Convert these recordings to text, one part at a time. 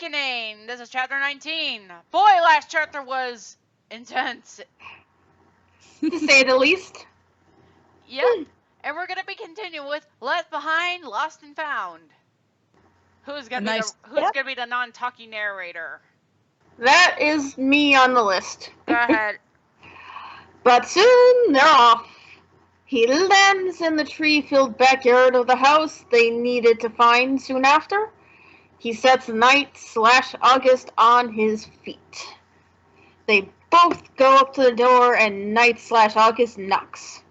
Awakening. This is chapter 19. Boy, last chapter was intense. To say the least. Yep. And we're gonna be continuing with Left Behind, Lost and Found. Who's gonna be the non-talking narrator? That is me on the list. Go ahead. But soon they're off. He lands in the tree-filled backyard of the house they needed to find soon after. He sets Night/August on his feet. They both go up to the door and Night/August knocks.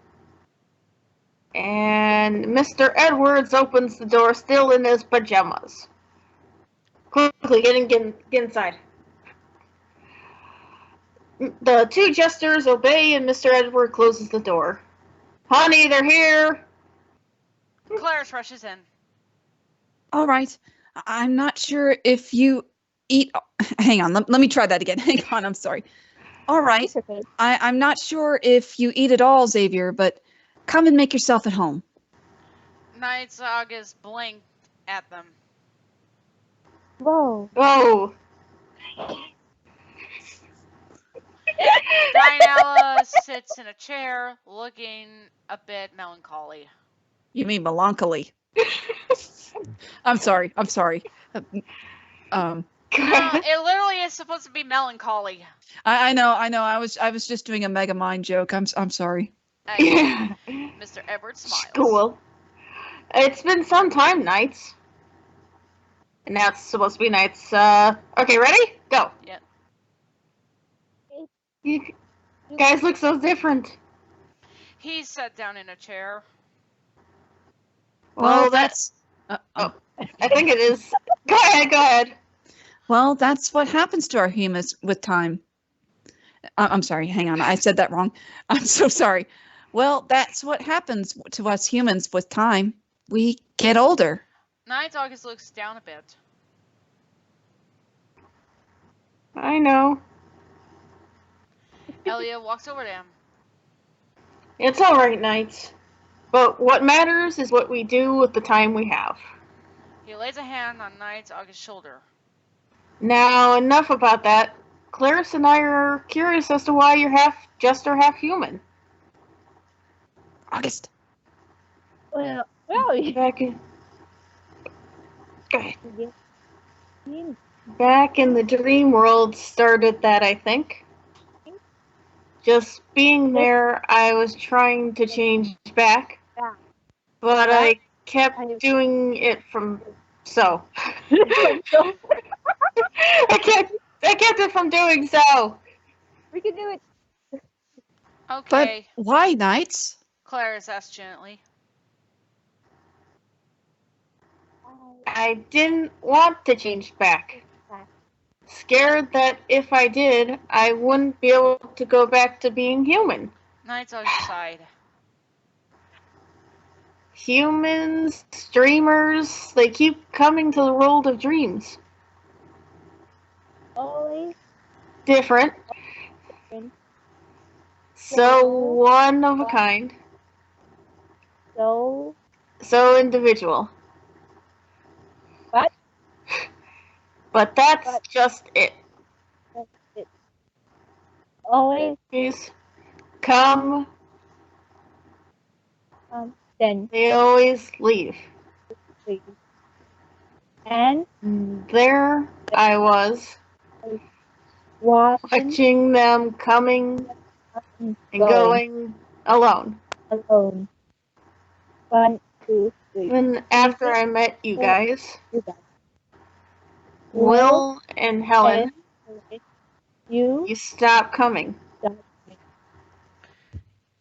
And Mr. Edwards opens the door still in his pajamas. Quickly, get inside. The two jesters obey and Mr. Edwards closes the door. Honey, they're here! Clarice rushes in. All right. I'm not sure if you eat... Hang on, let me try that again. Hang on, I'm sorry. All right. Okay. I'm not sure if you eat at all, Xavier, but come and make yourself at home. Night/August blinked at them. Whoa. Oh. Dianella sits in a chair, looking a bit melancholy. You mean melancholy. I'm sorry. No, it literally is supposed to be melancholy. I know. I was just doing a mega mind joke. I'm sorry. Yeah. Mr. Edwards smiles. Cool. It's been some time, Nights. And now it's supposed to be Nights. Okay, ready? Go. Yep. You guys look so different. He sat down in a chair. Well, that's... I think it is. Go ahead. Well, that's what happens to our humans with time. I'm sorry, hang on. I said that wrong. I'm so sorry. Well, that's what happens to us humans with time. We get older. Night/August looks down a bit. I know. Elia walks over to him. It's all right, Nights. But what matters is what we do with the time we have. He lays a hand on Night/August's shoulder. Now, enough about that. Clarice and I are curious as to why you're half jester, half human. August. Well, Back in... Go ahead. yeah. Back in the dream world started that, I think. Just being there, I was trying to change back. But I kept doing it from... So. I kept it from doing so. We can do it. Okay. But why, Knights? Clarice asked gently. I didn't want to change back. Scared that if I did, I wouldn't be able to go back to being human. Night/August sighed. Humans, dreamers, they keep coming to the world of dreams. Always. Different. So one of a kind. So Individual. What? But that's just it. always Please come. then They always leave. and There I was, watching them coming and going alone. alone. 1, 2, 3. And after I met you guys, You guys. Will and Helen, You you stopped coming.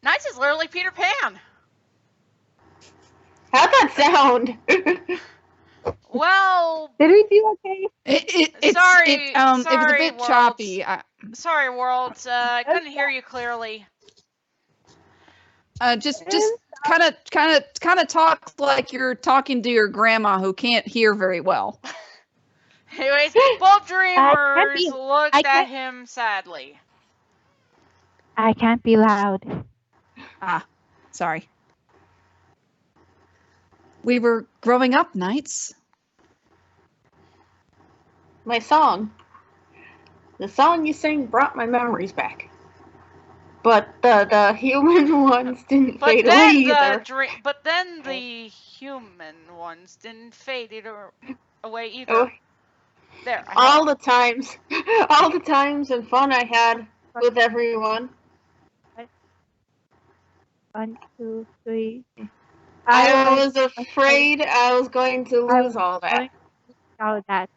Nights is literally Peter Pan. How'd that sound? Well, did we do okay? It Sorry, was a sorry, bit Worlds. choppy. sorry, Worlds. I couldn't hear you clearly. Just kind of talk like you're talking to your grandma who can't hear very well. Anyways, both dreamers looked I at can't- him sadly. I can't be loud. Sorry. We were growing up, Knights. my song. The song you sang brought my memories back. But the human ones didn't fade away either. But then the human ones didn't fade away either. Oh, there. all the times and fun I had with everyone. 1, 2, 3. I was afraid I was going to lose all that. All that.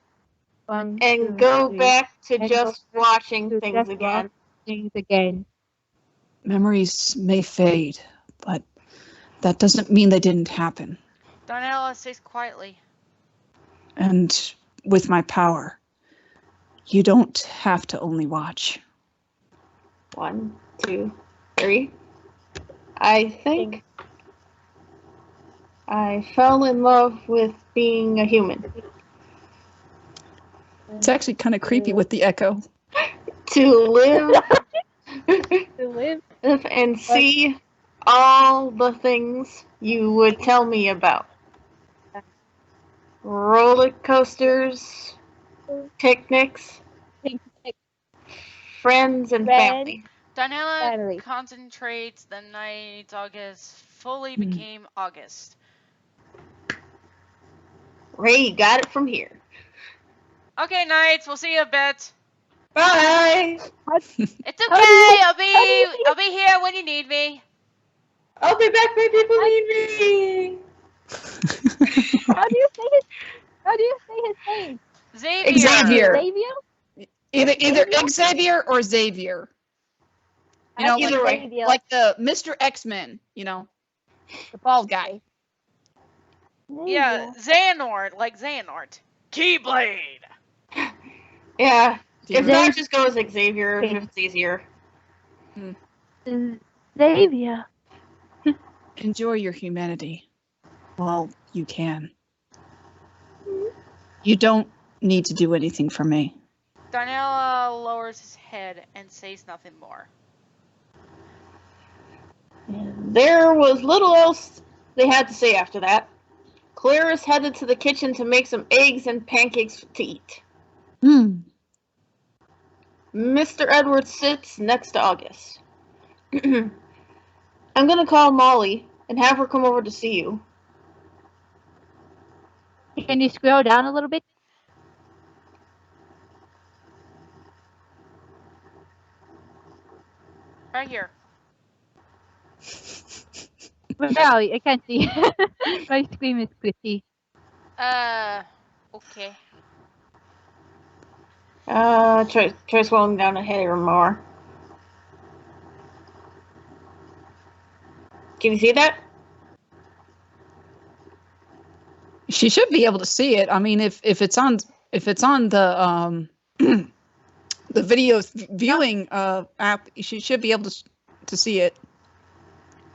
1, And 2, go 3. back to And just watching to things just again. Things again. Memories may fade, but that doesn't mean they didn't happen. Darnella says quietly. And with my power, you don't have to only watch. 1, 2, 3. I think I fell in love with being a human. It's actually kind of creepy with the echo. To live To live and see all the things you would tell me about. Roller coasters, picnics, friends and family. Darnella concentrates the night August fully became August. Ray, you got it from here. Okay, Knights, we'll see you a bit. Bye. It's okay. I'll be here when you need me. I'll be back when people need me. How do you say his name? Xavier. Xavier? Either Xavier or Xavier. You know, either way. Like the Mr. X-Men, you know, the bald guy. Yeah, Xehanort, like Xehanort. Keyblade. Yeah. If not, just go with Xavier if it's easier. Xavier. Enjoy your humanity while you can. You don't need to do anything for me. Darnella lowers his head and says nothing more. There was little else they had to say after that. Clarice headed to the kitchen to make some eggs and pancakes to eat. Mr. Edwards sits next to August. I'm going to call Molly and have her come over to see you. Can you scroll down a little bit? Right here. No, I can't see. My screen is glitchy. Okay. Try scrolling down ahead or more. Can you see that? She should be able to see it. I mean, if it's on the the video viewing app, she should be able to see it.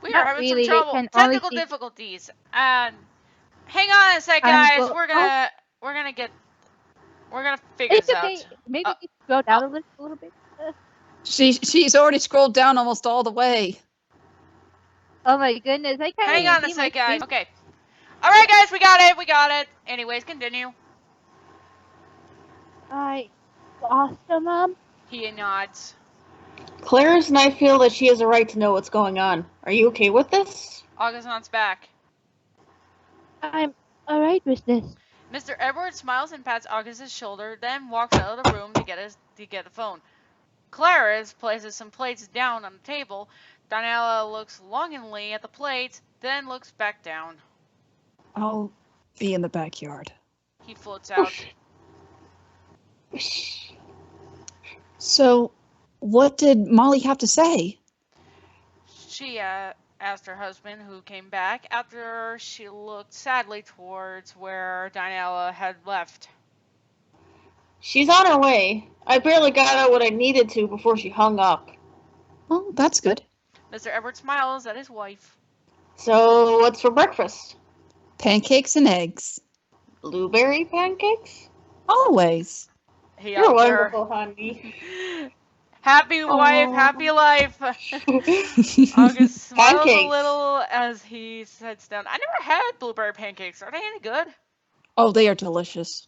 We are having some trouble. Technical difficulties. Hang on a sec, guys. We're gonna figure this out. Maybe you scroll down a little bit. She's already scrolled down almost all the way. Oh my goodness! I can't. Hang on a sec, guys. Okay. All right, guys. We got it. Anyways, continue. Awesome, Mom. He nods. Clarice and I feel that she has a right to know what's going on. Are you okay with this? August nods back. I'm alright with this. Mr. Edwards smiles and pats August's shoulder, then walks out of the room to get the phone. Clarice places some plates down on the table. Darnella looks longingly at the plates, then looks back down. I'll be in the backyard. He floats out. So, what did Molly have to say? She asked her husband, who came back after she looked sadly towards where Darnella had left. She's on her way. I barely got out what I needed to before she hung up. Well, that's good. Mr. Edwards smiles at his wife. So, what's for breakfast? Pancakes and eggs. Blueberry pancakes? Always. You're wonderful, honey. Happy wife, happy life. August smiles a little as he sits down. I never had blueberry pancakes. Are they any good? Oh, they are delicious.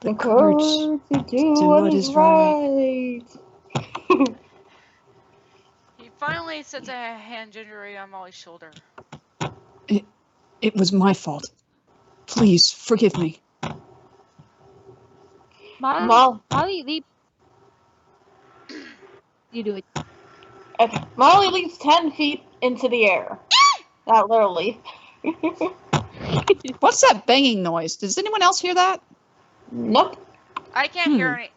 The courage to do do what what is is right. He finally sets a hand gingerly on Molly's shoulder. It was my fault. Please forgive me. Molly leap. You do it. Okay. Molly leaps 10 feet into the air. Not literally. What's that banging noise? Does anyone else hear that? Nope. I can't hear any.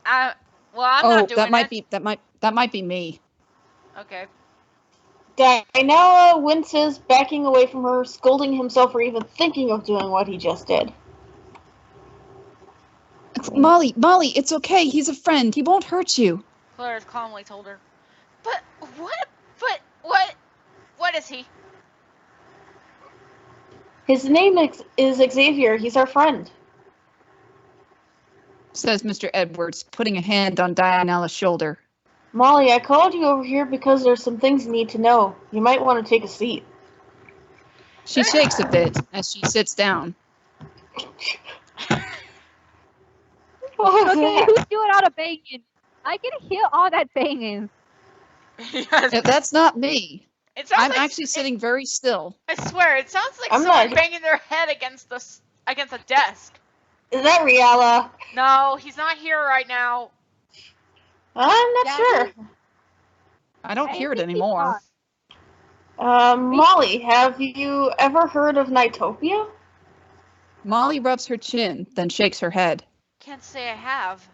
Well, I'm Oh, not doing that might it. be that might be me. Okay. Diana winces, backing away from her, scolding himself for even thinking of doing what he just did. Molly, it's okay. He's a friend. He won't hurt you. Claire calmly told her. But what? But what is he? His name is Xavier. He's our friend. Says Mr. Edwards, putting a hand on Diana's shoulder. Molly, I called you over here because there's some things you need to know. You might want to take a seat. She shakes a bit as she sits down. Okay, who's doing all the banging? I can hear all that banging. Yes. That's not me. It sounds I'm like actually sitting very still. I swear, it sounds like I'm someone not- banging their head against a desk. Is that Riala? No, he's not here right now. I'm not sure. I don't I hear it think he's anymore. Molly, have you ever heard of NiGHTS? Molly rubs her chin, then shakes her head. Can't say I have.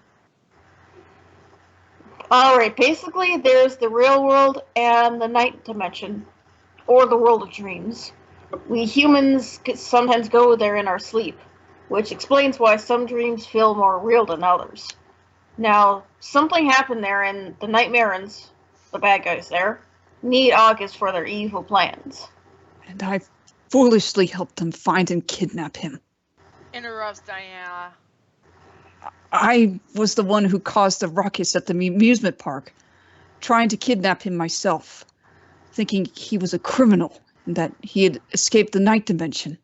Alright, basically there's the real world and the night dimension, or the world of dreams. We humans sometimes go there in our sleep, which explains why some dreams feel more real than others. Now, something happened there and the Nightmarans, the bad guys there, need August for their evil plans. And I foolishly helped them find and kidnap him. Interrupts Diana. I was the one who caused the ruckus at the amusement park, trying to kidnap him myself, thinking he was a criminal and that he had escaped the night dimension.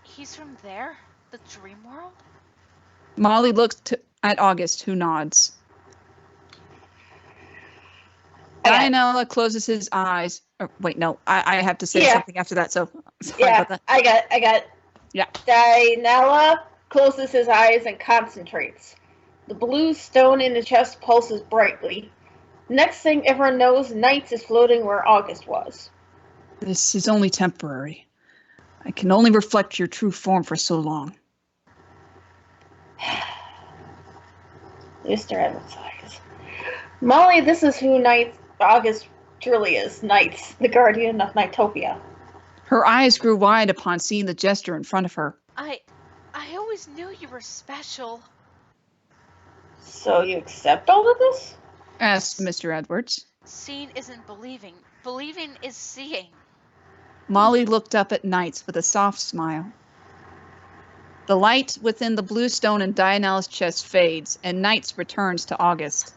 He's from there? The dream world? Molly looks at August, who nods. Diana closes his eyes. Wait, no, I have to say something after that, so sorry about that. I got. Yeah. Diana closes his eyes and concentrates. The blue stone in the chest pulses brightly. Next thing everyone knows, NiGHTS is floating where August was. This is only temporary. I can only reflect your true form for so long. Mr. Edwards eyes. Molly, this is who August truly is. NiGHTS, the guardian of NiGHTopia. Her eyes grew wide upon seeing the gesture in front of her. I always knew you were special. So you accept all of this? Asked Mr. Edwards. Seeing isn't believing. Believing is seeing. Molly looked up at NiGHTS with a soft smile. The light within the blue stone in Diana's chest fades, and NiGHTS returns to August.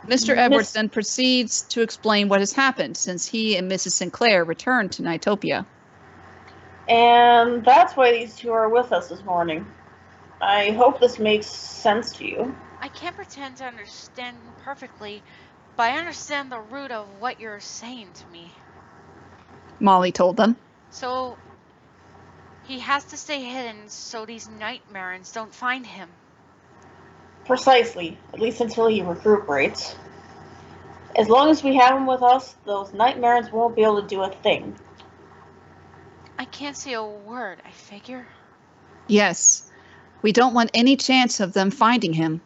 Mr. Edwards then proceeds to explain what has happened since he and Mrs. Sinclair returned to NiGHTopia. And that's why these two are with us this morning. I hope this makes sense to you. I can't pretend to understand perfectly, but I understand the root of what you're saying to me. Molly told them. So, he has to stay hidden so these Nightmarans don't find him. Precisely, at least until he recuperates. As long as we have him with us, those Nightmarans won't be able to do a thing. I can't say a word, I figure. Yes, we don't want any chance of them finding him.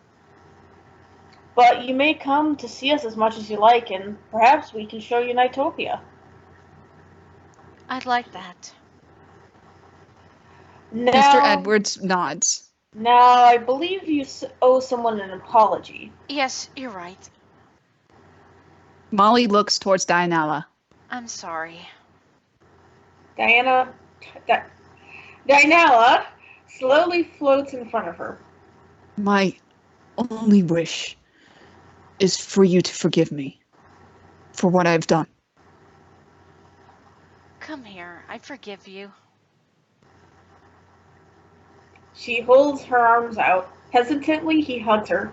But you may come to see us as much as you like, and perhaps we can show you NiGHTopia. I'd like that. Now, Mr. Edwards nods. Now, I believe you owe someone an apology. Yes, you're right. Molly looks towards Diana. I'm sorry. Diana slowly floats in front of her. My only wish is for you to forgive me for what I've done. Come here, I forgive you. She holds her arms out. Hesitantly, he hugs her,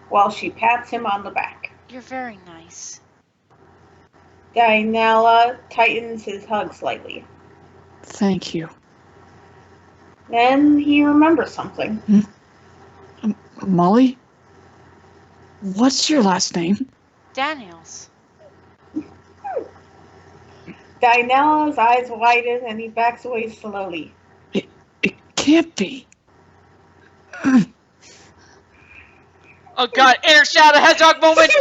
while she pats him on the back. You're very nice. Dianella tightens his hug slightly. Thank you. Then he remembers something. Molly? What's your last name? Daniels. Dianella's eyes widen and he backs away slowly. It can't be. Oh god, Air Shadow Hedgehog moment!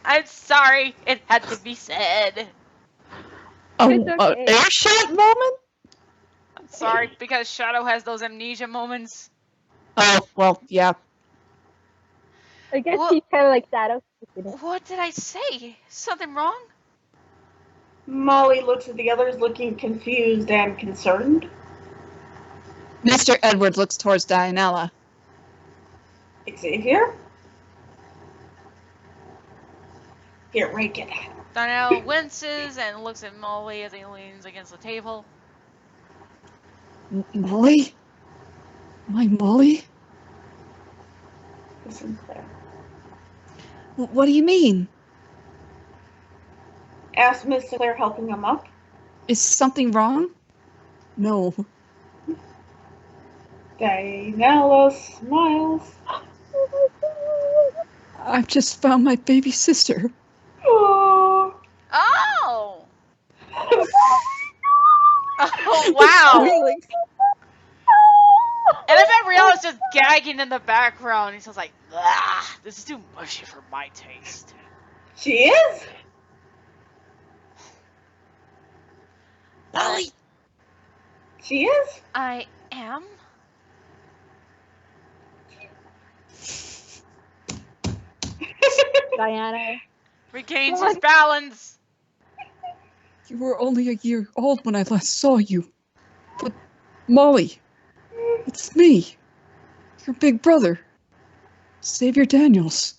I'm sorry, it had to be said. It's okay. Air shot moment? I'm sorry, because Shadow has those amnesia moments. Oh, well, yeah. I guess Well- he's kind of like Shadow. What did I say? Something wrong? Molly looks at the others, looking confused and concerned. Mr. Edward looks towards Dianella. Xavier? Here, Ray, get that. Donnell winces and looks at Molly as he leans against the table. Molly? My Molly? Listen, Claire. What do you mean? Asked Miss Claire, helping him up. Is something wrong? No. Dianella smiles. I've just found my baby sister. Oh. Oh! Oh, wow! Really? And I bet Rihanna's just gagging in the background. He's just like, ah, this is too mushy for my taste. She is? Molly! She is? I am? Diana. Regains his balance. You were only a year old when I last saw you. But, Molly, it's me. Your big brother. Xavier Daniels.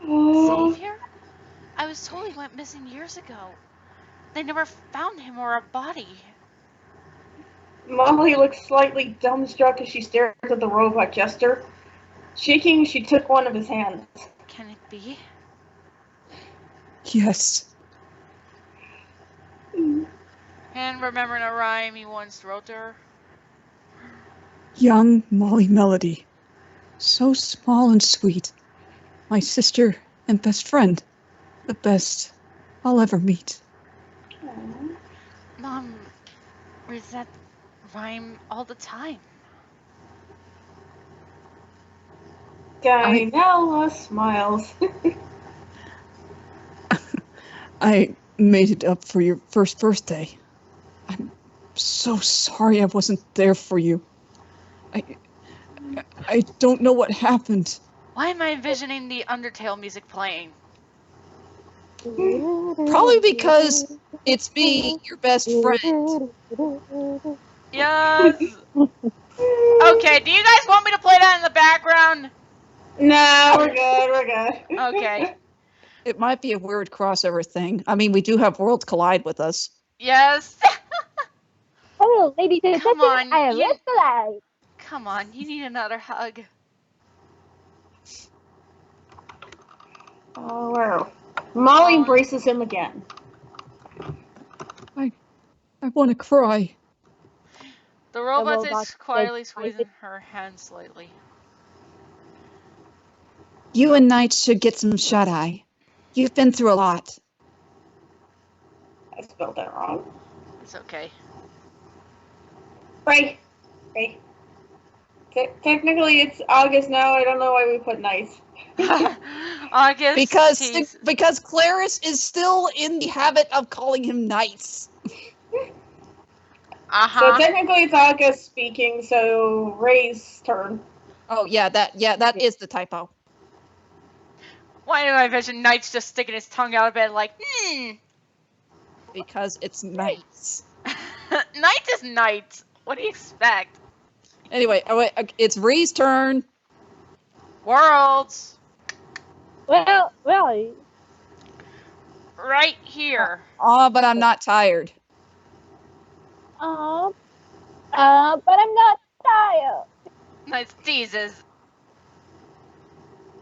Oh. Xavier? I was told he went missing years ago. They never found him or a body. Molly looks slightly dumbstruck as she stares at the robot jester. Shaking, she took one of his hands. Can it be? Yes. And remembering a rhyme he once wrote to her. Young Molly Melody. So small and sweet. My sister and best friend. The best I'll ever meet. Mom reads that rhyme all the time. Dianella smiles. I made it up for your first birthday. I'm so sorry I wasn't there for you. I don't know what happened. Why am I envisioning the Undertale music playing? Probably because it's me, your best friend. Yes. Okay, do you guys want me to play that in the background? No, we're good, we're good. Okay. It might be a weird crossover thing. I mean, we do have Worlds Collide with us. Yes. Hello, ladies and Come gentlemen. on, I am you- Red Flag. Come on, you need another hug. Oh, wow. Molly embraces him again. I want to cry. The robot robot is quietly says, squeezing her hand slightly. You and Knight should get some shut-eye. You've been through a lot. I spelled that wrong. It's okay. Ray. Technically, it's August now. I don't know why we put nice. August. Because Clarice is still in the habit of calling him Knights. So technically, it's August speaking. So Ray's turn. Oh yeah, that is the typo. Why do I envision Knight's just sticking his tongue out of bed like, Because it's Knights. Knight is Knight. What do you expect? Anyway, it's Ray's turn. Worlds. Well, right here. Oh, but I'm not tired. But I'm not tired. Nice teases.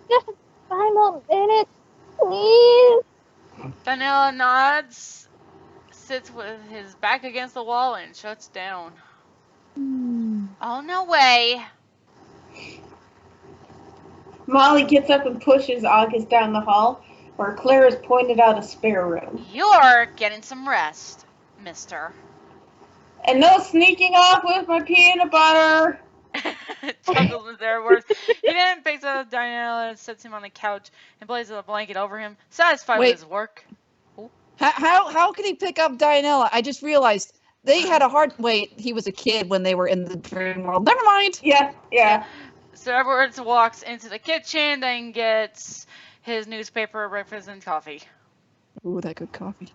Just 5 more minutes, please. Daniela nods, sits with his back against the wall, and shuts down. Oh, no way. Molly gets up and pushes August down the hall, where Claire has pointed out a spare room. You're getting some rest, mister. And no sneaking off with my peanut butter. Chuckles with their words. He then picks up Daniela and sets him on the couch and places a blanket over him, satisfied with Wait. his work. How can he pick up Dianella? I just realized they had a hard. Wait, he was a kid when they were in the dream world. Never mind. Yeah. So Edwards walks into the kitchen, then gets his newspaper, breakfast, and coffee. Ooh, that good coffee.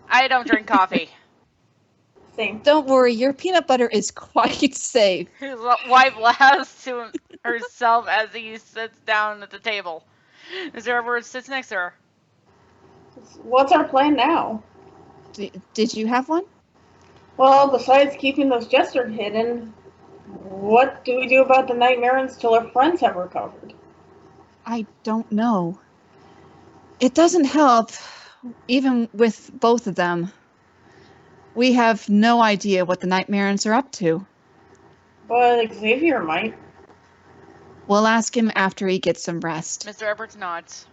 I don't drink coffee. Same. Don't worry, your peanut butter is quite safe. His wife laughs to herself as he sits down at the table. Mr. Edwards sits next to her. What's our plan now? Did you have one? Well, besides keeping those jesters hidden, what do we do about the nightmares till our friends have recovered? I don't know. It doesn't help, even with both of them. We have no idea what the Nightmarans are up to. But Xavier might. We'll ask him after he gets some rest. Mr. Edwards nods.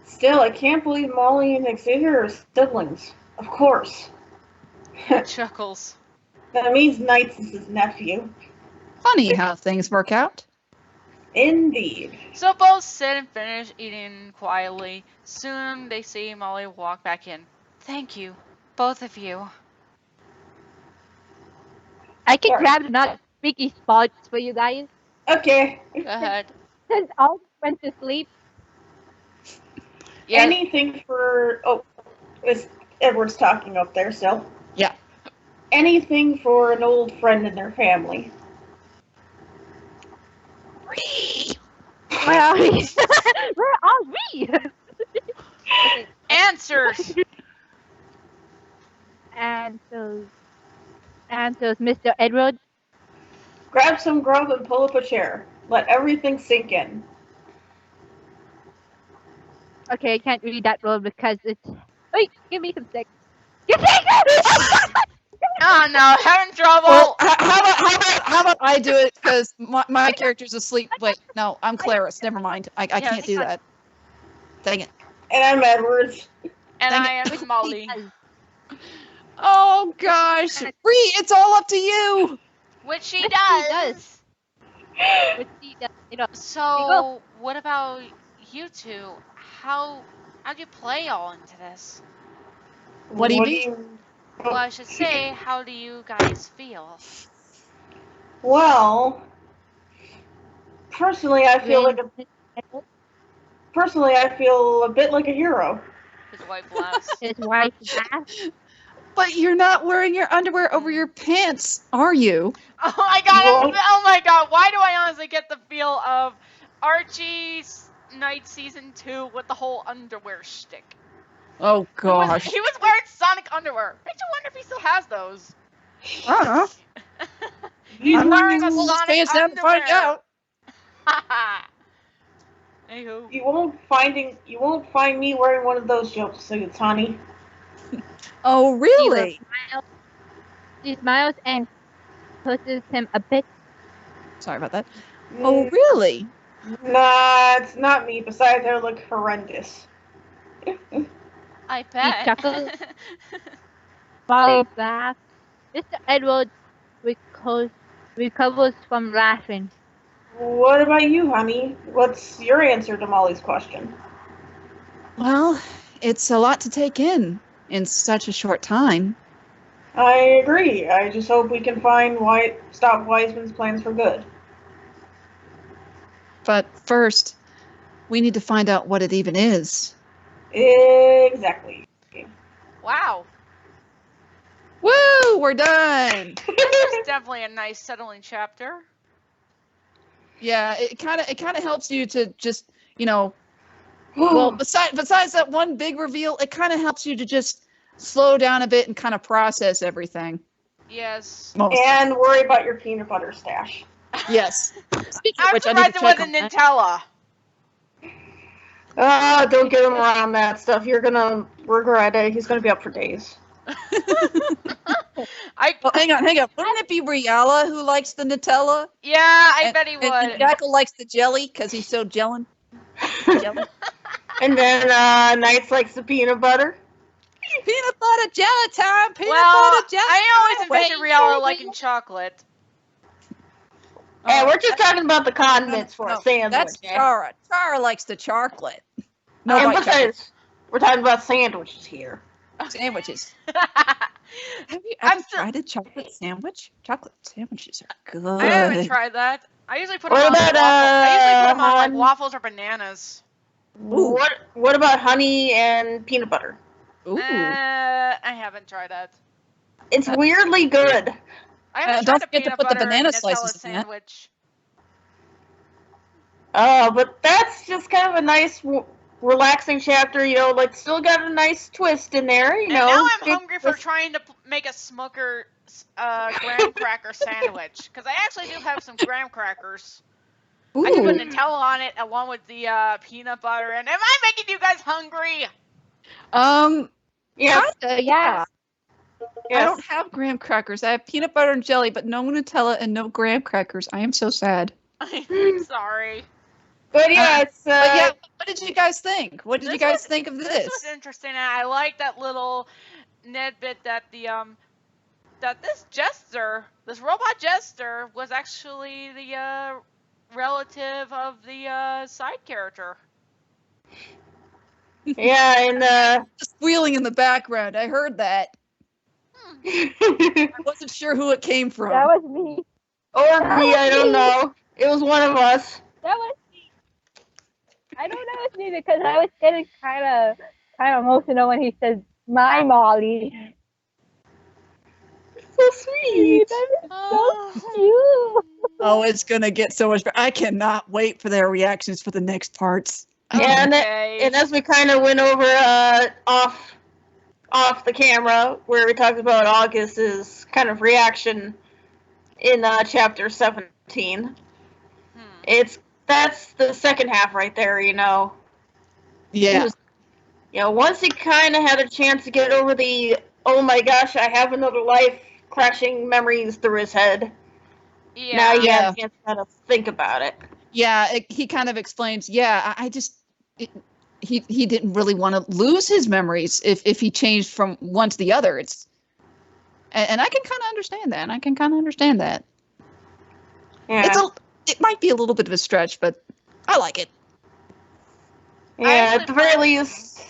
Still, I can't believe Molly and Xavier are siblings. Of course. Chuckles. That means Knights is his nephew. Funny how things work out. Indeed. So both sit and finish eating quietly. Soon they see Molly walk back in. Thank you, both of you. I can Sorry. grab another Mickey spots for you guys. Okay. Go ahead. Since all went to sleep. Yeah. Anything for... Oh, is Edward's talking up there still? Yeah. Anything for an old friend in their family. Where are we? Where are we? Answers. Answers, Mr. Edward. Grab some grub and pull up a chair. Let everything sink in. Okay, I can't read that roll because it's. Wait, give me some seconds. You take it! Oh no, having trouble. Well, how about I do it because my character's asleep. Wait, no, I'm Clarice. Never mind. I can't do that. Dang it. And I'm Edwards. And Dang I it. am Molly. Oh gosh, Bree, it's all up to you. Which she Which does. Which he does, you know. So, what about you two? How do you play all into this? What do you mean? Well, I should say, how do you guys feel? Well, personally, I feel a bit like a hero. His wife laughs. His wife laughs. But you're not wearing your underwear over your pants, are you? Oh my god! Well- Oh my god! Why do I honestly get the feel of Archie's Night Season 2 with the whole underwear shtick? Oh gosh. He was wearing Sonic underwear. I do wonder if he still has those. I don't know. He's I'm not wearing gonna a pull his Sonic pants down to find underwear. out. Anywho. You won't find me wearing one of those jumpsuits, honey. Oh really? She smiles and pushes him a bit. Sorry about that. Oh really? Nah, it's not me. Besides, I look horrendous. I bet. chuckles. Molly laughs. Mr. Edward recovers from laughing. What about you, honey? What's your answer to Molly's question? Well, it's a lot to take in such a short time. I agree. I just hope we can stop Wiseman's plans for good. But first, we need to find out what it even is. Exactly. Wow. Woo! We're done. This is definitely a nice settling chapter. Yeah, it kind of helps you to just, Well, besides that one big reveal, it kind of helps you to just slow down a bit and kind of process everything. Yes. Mostly. And worry about your peanut butter stash. Yes. Speaking of I'm which, I need to surprised it check wasn't on that. Nutella. Don't get him around that stuff. You're gonna regret it. He's gonna be up for days. Well, hang on. Wouldn't it be Riala who likes the Nutella? Yeah, I And- bet he would. And Jackal likes the jelly because he's so gelling. Jelly. And then Knights likes the peanut butter. Peanut butter jelly time. Peanut well, butter jelly. I always time. envisioned Riala liking chocolate. And we're just talking about the condiments for a sandwich. That's eh? Chara. Chara likes the chocolate. No And white chocolate. besides, we're talking about sandwiches here. Sandwiches. Have you ever I'm still- tried a chocolate sandwich? Chocolate sandwiches are good. I haven't tried that. I usually put them What on like about, waffles. I usually put them on like hon- waffles or bananas. Ooh. What about honey and peanut butter? Ooh. I haven't tried that. It's weirdly good. I haven't don't tried a forget to peanut put the butter banana and Nutella slices in that. sandwich. But that's just kind of a nice, relaxing chapter. You know, like still got a nice twist in there. You And know. now I'm Big hungry for twist. trying to make a smoker graham cracker sandwich because I actually do have some graham crackers. Ooh. I can put Nutella on it along with the peanut butter. And am I making you guys hungry? Yeah. Kinda, yeah. I Yes. don't have graham crackers. I have peanut butter and jelly, but no Nutella and no graham crackers. I am so sad. I'm sorry. But yeah, it's But yeah, what did you guys think? What did you This guys was- think of This this? was interesting. And I like that little bit that the that this robot jester, was actually the relative of the side character. yeah, and Squealing in the background. I heard that. I wasn't sure who it came from. That was me. or me, I don't know. It was one of us. That was me. I don't know if it's me because I was getting kind of emotional when he said my Molly. So sweet. That is so cute. Oh, it's gonna get so much better. I cannot wait for their reactions for the next parts. Yeah, Okay. and as we kind of went over off the camera, where we talked about August's kind of reaction in chapter 17, that's the second half right there. You know. It Yeah. was- once he kind of had a chance to get over the oh my gosh, I have another life crashing memories through his head. Yeah. Now he Yeah. has a chance to kind of think about it. Yeah, he kind of explains, yeah, he didn't really want to lose his memories if he changed from one to the other. And I can kind of understand that. Yeah. It might be a little bit of a stretch, but I like it. Yeah, actually at the very least.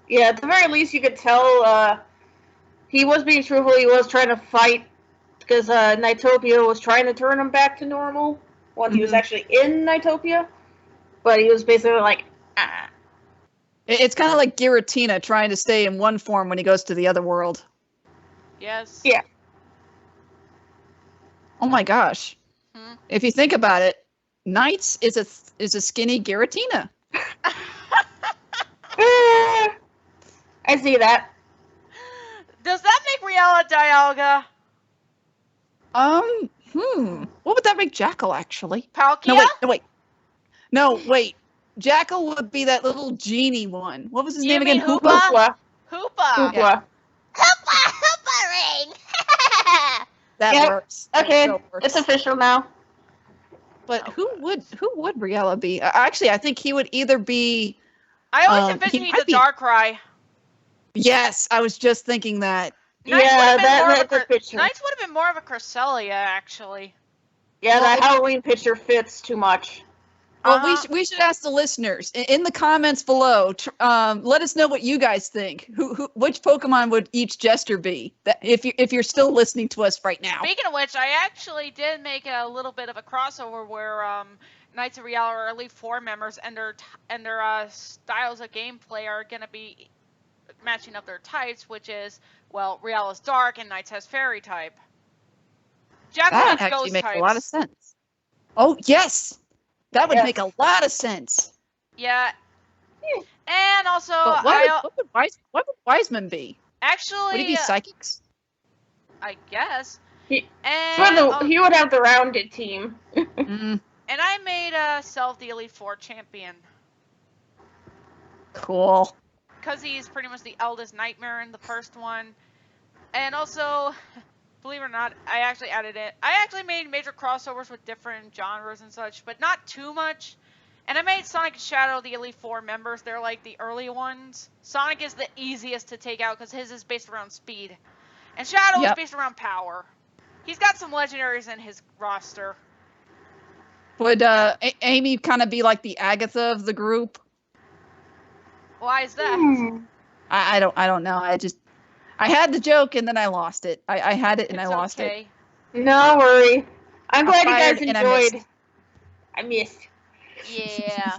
Yeah, at the very least, you could tell he was being truthful. He was trying to fight because Nightopia was trying to turn him back to normal when he was Mhm. actually in Nightopia. But he was basically like, ah. It's kind of like Giratina trying to stay in one form when he goes to the other world. Yes. Yeah. Oh my gosh! Hmm. If you think about it, Knights is a skinny Giratina. "Ah." I see that. Does that make Riala Dialga? What would that make Jackal actually? Palkia? No, wait. Jackal would be that little genie one. What was his You name mean again? Hoopa? Hoopla. Hoopa. Hoopla. Hoopa ring. That Yep. works. That Okay, still works. it's official now. But who would Riella be? Actually, I think he would either be. I always he envision he's might a be- Darkrai. Yes, I was just thinking that. Knights Yeah, would've been more of that's a picture. Knights would have been more of a Cresselia, actually. Yeah, Well, that Halloween picture fits too much. Well, Uh-huh. we should ask the listeners in the comments below. Let us know what you guys think. Which Pokemon would each Jester be? That if you're still listening to us right now. Speaking of which, I actually did make a little bit of a crossover where Knights of Riala are Elite Four members, and their styles of gameplay are going to be matching up their types, which is, well, Riala's Dark and Knights has Fairy type. Jackal That has actually Ghost makes types. a lot of sense. Oh yes, that would Yes. make a lot of sense. Yeah. And also, But what would Wiseman be? Would he be actually, psychics? I guess. He, And he would have the rounded team. Mm, and I made Self the Elite Four champion cool. because he's pretty much the eldest nightmare in the first one. And also, believe it or not, I actually added it. I actually made major crossovers with different genres and such, but not too much. And I made Sonic and Shadow the Elite Four members. They're like the early ones. Sonic is the easiest to take out because his is based around speed. And Shadow is Yep. based around power. He's got some legendaries in his roster. Would Amy kind of be like the Agatha of the group? Why is that? I don't know. I had the joke and then I lost it. I had it and I lost it. Okay. No worry. I'm glad you fired guys and I enjoyed. I missed. Yeah.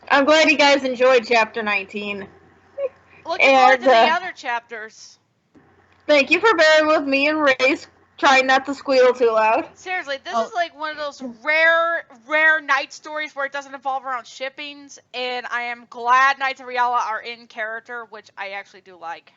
I'm glad you guys enjoyed Chapter 19. Looking forward to the And, other chapters. Thank you for bearing with me and Ray's trying not to squeal too loud. Seriously, this Oh. is like one of those rare night stories where it doesn't involve around shippings, and I am glad Knights of Riala are in character, which I actually do like.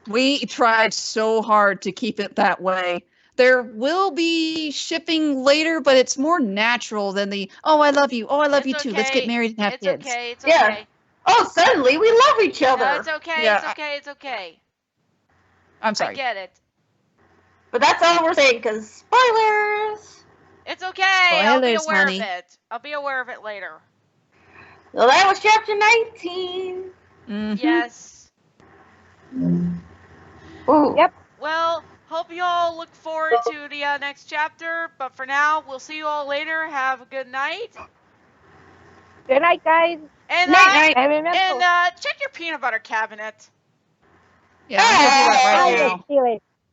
We tried so hard to keep it that way. There will be shipping later, but it's more natural than the, oh, I love you. Oh, I love you too. Let's get married and have It's kids. okay. It's Yeah. okay. Oh, suddenly we love each other. No, it's okay. Yeah, It's okay. It's okay. I'm I sorry. get it. But that's all we're saying, because spoilers! It's okay. I'll be Spoilers, aware honey. of it. I'll be aware of it later. Well, that was Chapter 19. Mhm. Yes. Ooh. Yep. Well, hope you all look forward to the next chapter. But for now, we'll see you all later. Have a good night. Good night, guys. And Night, night. And remember, and check your peanut butter cabinet. Yeah, I'm gonna do that right I now. will steal it.